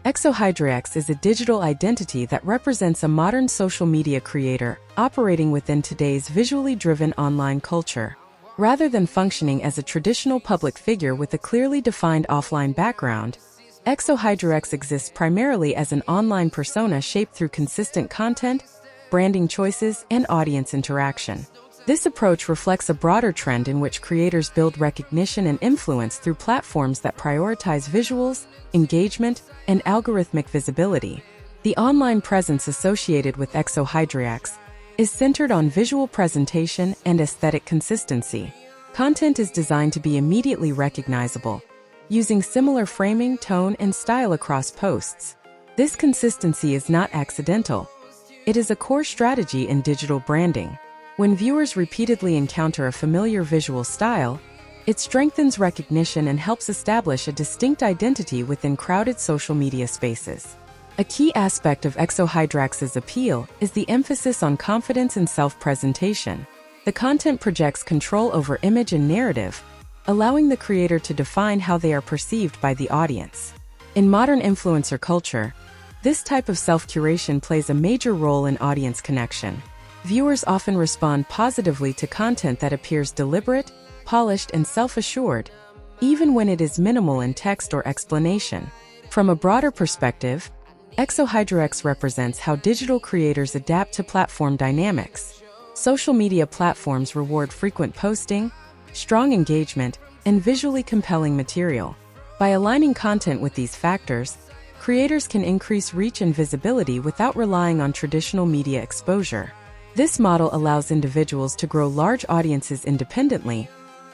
ExoHydraX is a digital identity that represents a modern social media creator operating within today's visually driven online culture. Rather than functioning as a traditional public figure with a clearly defined offline background, ExoHydraX exists primarily as an online persona shaped through consistent content, branding choices, and audience interaction. This approach reflects a broader trend in which creators build recognition and influence through platforms that prioritize visuals, engagement, and algorithmic visibility. The online presence associated with ExoHydraX is centered on visual presentation and aesthetic consistency. Content is designed to be immediately recognizable, using similar framing, tone, and style across posts. This consistency is not accidental. It is a core strategy in digital branding. When viewers repeatedly encounter a familiar visual style, it strengthens recognition and helps establish a distinct identity within crowded social media spaces. A key aspect of ExoHydraX's appeal is the emphasis on confidence and self-presentation. The content projects control over image and narrative, allowing the creator to define how they are perceived by the audience. In modern influencer culture, this type of self-curation plays a major role in audience connection. Viewers often respond positively to content that appears deliberate, polished, and self-assured, even when it is minimal in text or explanation. From a broader perspective, ExoHydraX represents how digital creators adapt to platform dynamics. Social media platforms reward frequent posting, strong engagement, and visually compelling material. By aligning content with these factors, creators can increase reach and visibility without relying on traditional media exposure. This model allows individuals to grow large audiences independently,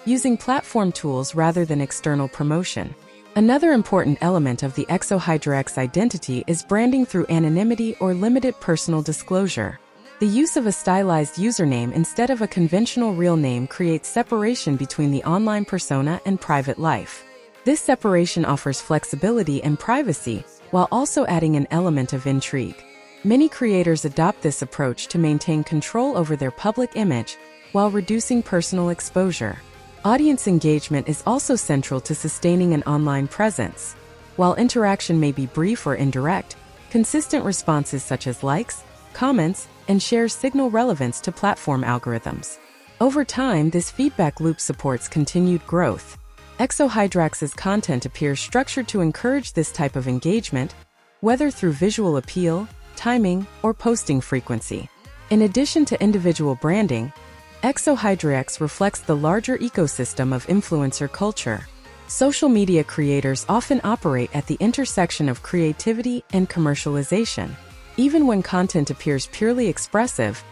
using platform tools rather than external promotion. Another important element of the ExoHydraX identity is branding through anonymity or limited personal disclosure. The use of a stylized username instead of a conventional real name creates separation between the online persona and private life. This separation offers flexibility and privacy, while also adding an element of intrigue. Many creators adopt this approach to maintain control over their public image while reducing personal exposure. Audience engagement is also central to sustaining an online presence. While interaction may be brief or indirect, consistent responses such as likes, comments, and shares signal relevance to platform algorithms. Over time, this feedback loop supports continued growth. ExoHydraX's content appears structured to encourage this type of engagement, whether through visual appeal, timing, or posting frequency. In addition to individual branding, ExoHydraX reflects the larger ecosystem of influencer culture. Social media creators often operate at the intersection of creativity and commercialization. Even when content appears purely expressive,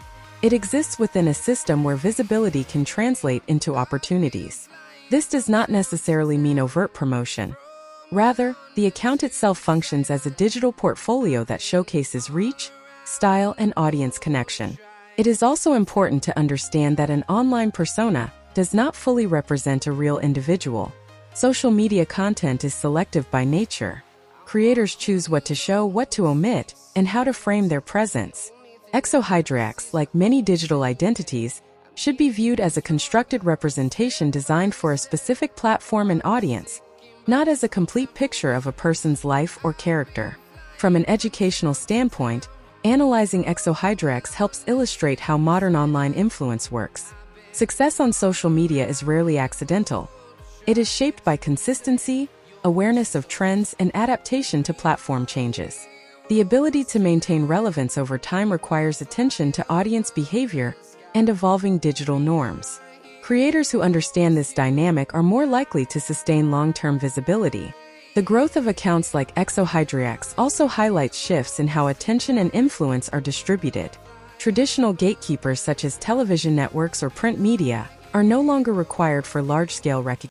it exists within a system where visibility can translate into opportunities. This does not necessarily mean overt promotion. Rather, the account itself functions as a digital portfolio that showcases reach, style, and audience connection. It is also important to understand that an online persona does not fully represent a real individual. Social media content is selective by nature. Creators choose what to show, what to omit, and how to frame their presence. ExoHydraX, like many digital identities, should be viewed as a constructed representation designed for a specific platform and audience, not as a complete picture of a person's life or character. From an educational standpoint, analyzing ExoHydraX helps illustrate how modern online influence works. Success on social media is rarely accidental. It is shaped by consistency, awareness of trends, and adaptation to platform changes. The ability to maintain relevance over time requires attention to audience behavior and evolving digital norms. Creators who understand this dynamic are more likely to sustain long-term visibility. The growth of accounts like ExoHydraX also highlights shifts in how attention and influence are distributed. Traditional gatekeepers such as television networks or print media are no longer required for large-scale recognition.